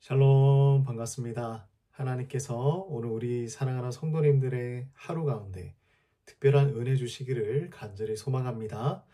샬롬 반갑습니다. 하나님께서 오늘 우리 사랑하는 성도님들의 하루 가운데 특별한 은혜 주시기를 간절히 소망합니다.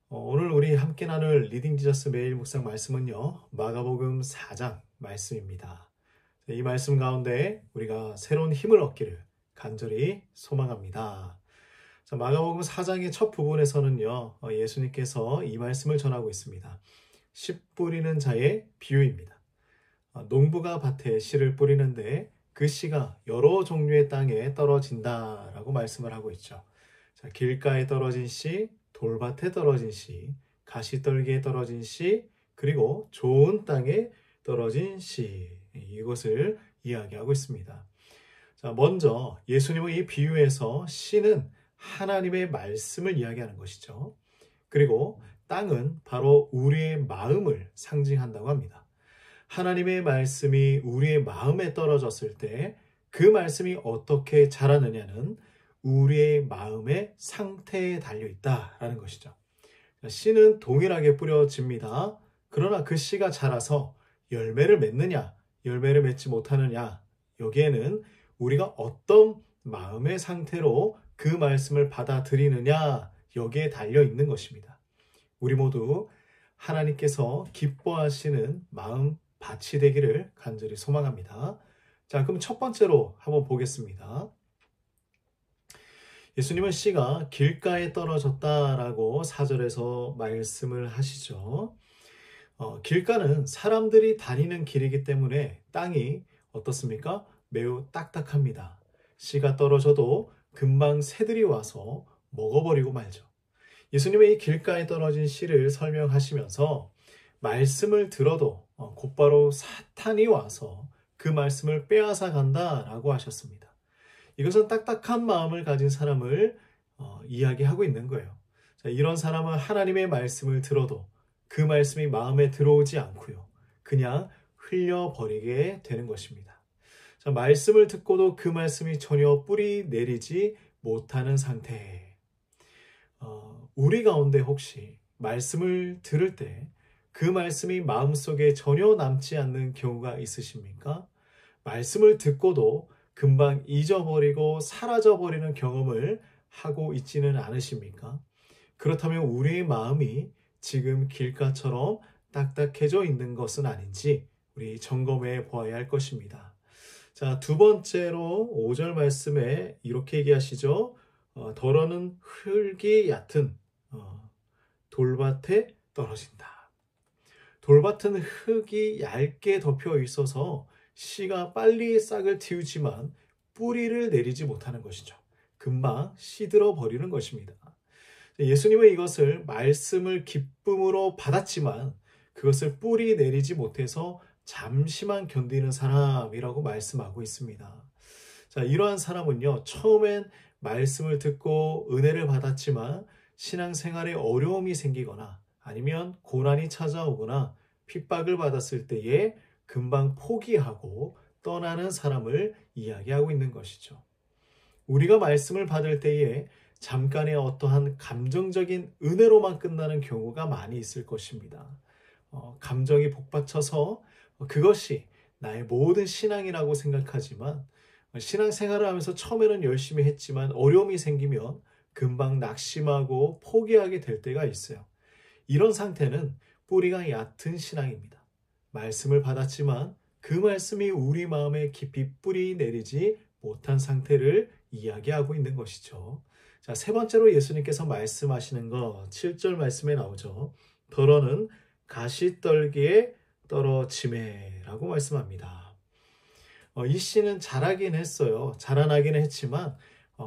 오늘 우리 함께 나눌 리딩 지저스 매일 묵상 말씀은요. 마가복음 4장 말씀입니다. 이 말씀 가운데 우리가 새로운 힘을 얻기를 간절히 소망합니다. 자, 마가복음 4장의 첫 부분에서는요. 예수님께서 이 말씀을 전하고 있습니다. 씨 뿌리는 자의 비유입니다. 농부가 밭에 씨를 뿌리는데 그 씨가 여러 종류의 땅에 떨어진다라고 말씀을 하고 있죠. 자, 길가에 떨어진 씨, 돌밭에 떨어진 씨, 가시떨기에 떨어진 씨, 그리고 좋은 땅에 떨어진 씨, 이것을 이야기하고 있습니다. 자, 먼저 예수님은 이 비유에서 씨는 하나님의 말씀을 이야기하는 것이죠. 그리고 땅은 바로 우리의 마음을 상징한다고 합니다. 하나님의 말씀이 우리의 마음에 떨어졌을 때 그 말씀이 어떻게 자라느냐는 우리의 마음의 상태에 달려 있다라는 것이죠. 씨는 동일하게 뿌려집니다. 그러나 그 씨가 자라서 열매를 맺느냐, 열매를 맺지 못하느냐, 여기에는 우리가 어떤 마음의 상태로 그 말씀을 받아들이느냐, 여기에 달려 있는 것입니다. 우리 모두 하나님께서 기뻐하시는 마음 밭이 되기를 간절히 소망합니다. 자, 그럼 첫 번째로 한번 보겠습니다. 예수님은 씨가 길가에 떨어졌다라고 4절에서 말씀을 하시죠. 길가는 사람들이 다니는 길이기 때문에 땅이 어떻습니까? 매우 딱딱합니다. 씨가 떨어져도 금방 새들이 와서 먹어버리고 말죠. 예수님의 이 길가에 떨어진 씨를 설명하시면서 말씀을 들어도 곧바로 사탄이 와서 그 말씀을 빼앗아 간다라고 하셨습니다. 이것은 딱딱한 마음을 가진 사람을 이야기하고 있는 거예요. 자, 이런 사람은 하나님의 말씀을 들어도 그 말씀이 마음에 들어오지 않고요. 그냥 흘려버리게 되는 것입니다. 자, 말씀을 듣고도 그 말씀이 전혀 뿌리 내리지 못하는 상태. 우리 가운데 혹시 말씀을 들을 때 그 말씀이 마음속에 전혀 남지 않는 경우가 있으십니까? 말씀을 듣고도 금방 잊어버리고 사라져버리는 경험을 하고 있지는 않으십니까? 그렇다면 우리의 마음이 지금 길가처럼 딱딱해져 있는 것은 아닌지 우리 점검해 보아야 할 것입니다. 자, 두 번째로 5절 말씀에 이렇게 얘기하시죠. 더러는 흙이 얕은 돌밭에 떨어진다. 돌밭은 흙이 얇게 덮여 있어서 씨가 빨리 싹을 틔우지만 뿌리를 내리지 못하는 것이죠. 금방 시들어 버리는 것입니다. 예수님은 이것을 말씀을 기쁨으로 받았지만 그것을 뿌리 내리지 못해서 잠시만 견디는 사람이라고 말씀하고 있습니다. 자, 이러한 사람은요, 처음엔 말씀을 듣고 은혜를 받았지만 신앙생활에 어려움이 생기거나 아니면 고난이 찾아오거나 핍박을 받았을 때에 금방 포기하고 떠나는 사람을 이야기하고 있는 것이죠. 우리가 말씀을 받을 때에 잠깐의 어떠한 감정적인 은혜로만 끝나는 경우가 많이 있을 것입니다. 감정이 복받쳐서 그것이 나의 모든 신앙이라고 생각하지만 신앙생활을 하면서 처음에는 열심히 했지만 어려움이 생기면 금방 낙심하고 포기하게 될 때가 있어요. 이런 상태는 뿌리가 얕은 신앙입니다. 말씀을 받았지만 그 말씀이 우리 마음에 깊이 뿌리 내리지 못한 상태를 이야기하고 있는 것이죠. 자, 세 번째로 예수님께서 말씀하시는 거 7절 말씀에 나오죠. 더러는 가시떨기에 떨어지매라고 말씀합니다. 이 씨는 자라긴 했어요. 자라나긴 했지만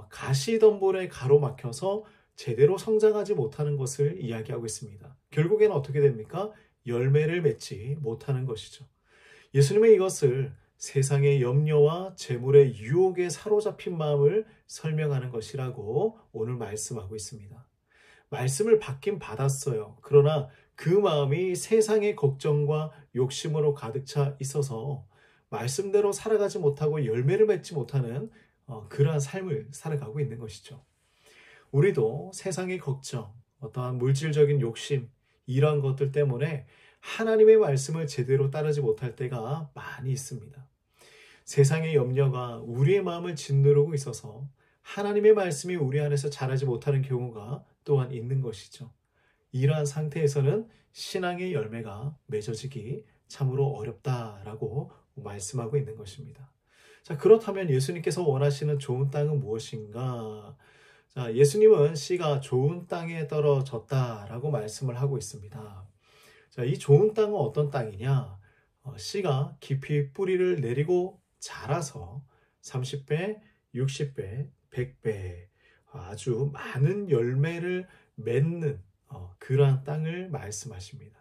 가시덤불에 가로막혀서 제대로 성장하지 못하는 것을 이야기하고 있습니다. 결국에는 어떻게 됩니까? 열매를 맺지 못하는 것이죠. 예수님은 이것을 세상의 염려와 재물의 유혹에 사로잡힌 마음을 설명하는 것이라고 오늘 말씀하고 있습니다. 말씀을 받긴 받았어요. 그러나 그 마음이 세상의 걱정과 욕심으로 가득 차 있어서 말씀대로 살아가지 못하고 열매를 맺지 못하는 그러한 삶을 살아가고 있는 것이죠. 우리도 세상의 걱정, 어떠한 물질적인 욕심, 이러한 것들 때문에 하나님의 말씀을 제대로 따르지 못할 때가 많이 있습니다. 세상의 염려가 우리의 마음을 짓누르고 있어서 하나님의 말씀이 우리 안에서 자라지 못하는 경우가 또한 있는 것이죠. 이러한 상태에서는 신앙의 열매가 맺어지기 참으로 어렵다라고 말씀하고 있는 것입니다. 자, 그렇다면 예수님께서 원하시는 좋은 땅은 무엇인가? 자, 예수님은 씨가 좋은 땅에 떨어졌다라고 말씀을 하고 있습니다. 자, 이 좋은 땅은 어떤 땅이냐? 씨가 깊이 뿌리를 내리고 자라서 30배, 60배, 100배 아주 많은 열매를 맺는 그러한 땅을 말씀하십니다.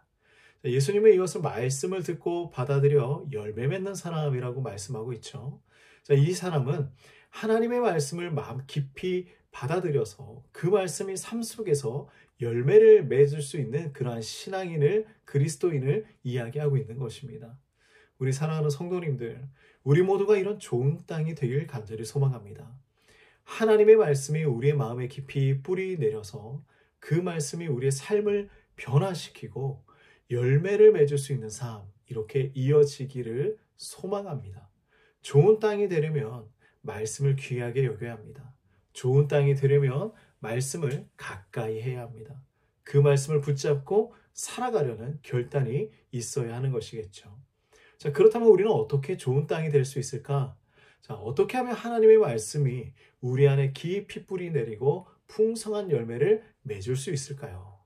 예수님은 이것을 말씀을 듣고 받아들여 열매 맺는 사람이라고 말씀하고 있죠. 자, 이 사람은 하나님의 말씀을 마음 깊이 받아들여서 그 말씀이 삶 속에서 열매를 맺을 수 있는 그러한 신앙인을, 그리스도인을 이야기하고 있는 것입니다. 우리 사랑하는 성도님들, 우리 모두가 이런 좋은 땅이 되길 간절히 소망합니다. 하나님의 말씀이 우리의 마음에 깊이 뿌리 내려서 그 말씀이 우리의 삶을 변화시키고 열매를 맺을 수 있는 삶, 이렇게 이어지기를 소망합니다. 좋은 땅이 되려면 말씀을 귀하게 여겨야 합니다. 좋은 땅이 되려면 말씀을 가까이 해야 합니다. 그 말씀을 붙잡고 살아가려는 결단이 있어야 하는 것이겠죠. 자, 그렇다면 우리는 어떻게 좋은 땅이 될 수 있을까? 자, 어떻게 하면 하나님의 말씀이 우리 안에 깊이 뿌리 내리고 풍성한 열매를 맺을 수 있을까요?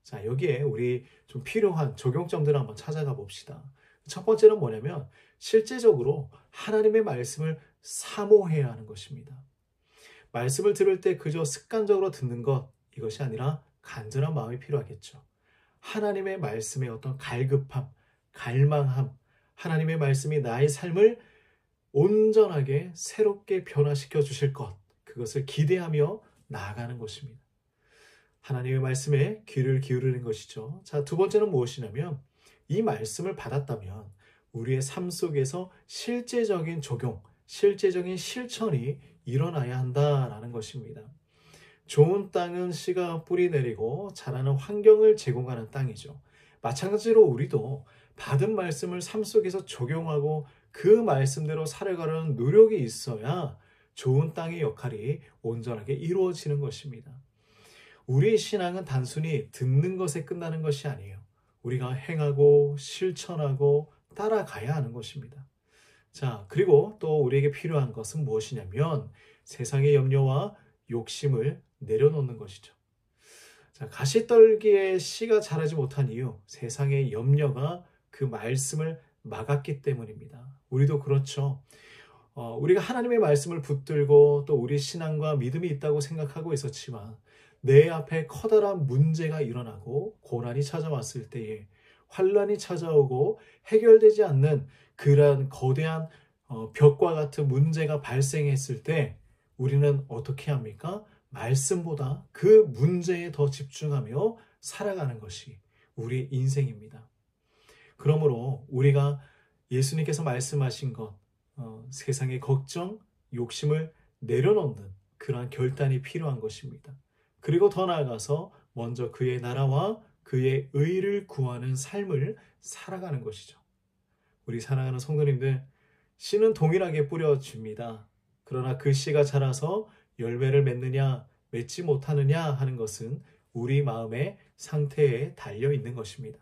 자, 여기에 우리 좀 필요한 적용점들을 한번 찾아가 봅시다. 첫 번째는 뭐냐면 실제적으로 하나님의 말씀을 사모해야 하는 것입니다. 말씀을 들을 때 그저 습관적으로 듣는 것, 이것이 아니라 간절한 마음이 필요하겠죠. 하나님의 말씀의 어떤 갈급함, 갈망함, 하나님의 말씀이 나의 삶을 온전하게 새롭게 변화시켜 주실 것, 그것을 기대하며 나아가는 것입니다. 하나님의 말씀에 귀를 기울이는 것이죠. 자, 두 번째는 무엇이냐면 이 말씀을 받았다면 우리의 삶 속에서 실제적인 적용, 실제적인 실천이 일어나야 한다라는 것입니다. 좋은 땅은 씨가 뿌리 내리고 자라는 환경을 제공하는 땅이죠. 마찬가지로 우리도 받은 말씀을 삶 속에서 적용하고 그 말씀대로 살아가려는 노력이 있어야 좋은 땅의 역할이 온전하게 이루어지는 것입니다. 우리의 신앙은 단순히 듣는 것에 끝나는 것이 아니에요. 우리가 행하고 실천하고 따라가야 하는 것입니다. 자, 그리고 또 우리에게 필요한 것은 무엇이냐면 세상의 염려와 욕심을 내려놓는 것이죠. 자, 가시떨기에 씨가 자라지 못한 이유, 세상의 염려가 그 말씀을 막았기 때문입니다. 우리도 그렇죠. 우리가 하나님의 말씀을 붙들고 또 우리 신앙과 믿음이 있다고 생각하고 있었지만 내 앞에 커다란 문제가 일어나고 고난이 찾아왔을 때에 환란이 찾아오고 해결되지 않는 그러한 거대한 벽과 같은 문제가 발생했을 때 우리는 어떻게 합니까? 말씀보다 그 문제에 더 집중하며 살아가는 것이 우리 인생입니다. 그러므로 우리가 예수님께서 말씀하신 것, 세상의 걱정, 욕심을 내려놓는 그러한 결단이 필요한 것입니다. 그리고 더 나아가서 먼저 그의 나라와 그의 의를 구하는 삶을 살아가는 것이죠. 우리 사랑하는 성도님들, 씨는 동일하게 뿌려집니다. 그러나 그 씨가 자라서 열매를 맺느냐, 맺지 못하느냐 하는 것은 우리 마음의 상태에 달려 있는 것입니다.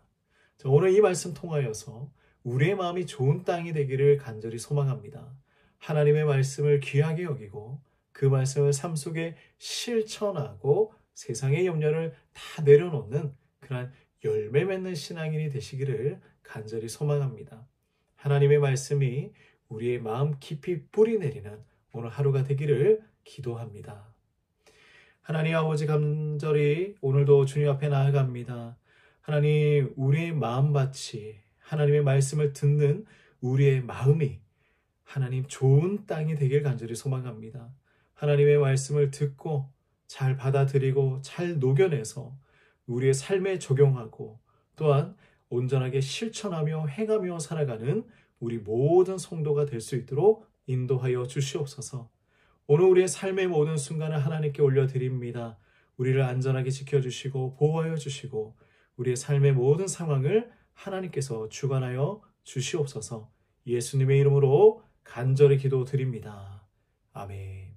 자, 오늘 이 말씀 통하여서 우리의 마음이 좋은 땅이 되기를 간절히 소망합니다. 하나님의 말씀을 귀하게 여기고 그 말씀을 삶 속에 실천하고 세상의 염려를 다 내려놓는 그런 열매 맺는 신앙인이 되시기를 간절히 소망합니다. 하나님의 말씀이 우리의 마음 깊이 뿌리 내리는 오늘 하루가 되기를 기도합니다. 하나님 아버지, 간절히 오늘도 주님 앞에 나아갑니다. 하나님, 우리의 마음밭이 하나님의 말씀을 듣는 우리의 마음이 하나님 좋은 땅이 되길 간절히 소망합니다. 하나님의 말씀을 듣고 잘 받아들이고 잘 녹여내서 우리의 삶에 적용하고 또한 온전하게 실천하며 행하며 살아가는 우리 모든 성도가 될 수 있도록 인도하여 주시옵소서. 오늘 우리의 삶의 모든 순간을 하나님께 올려드립니다. 우리를 안전하게 지켜주시고 보호하여 주시고 우리의 삶의 모든 상황을 하나님께서 주관하여 주시옵소서. 예수님의 이름으로 간절히 기도드립니다. 아멘.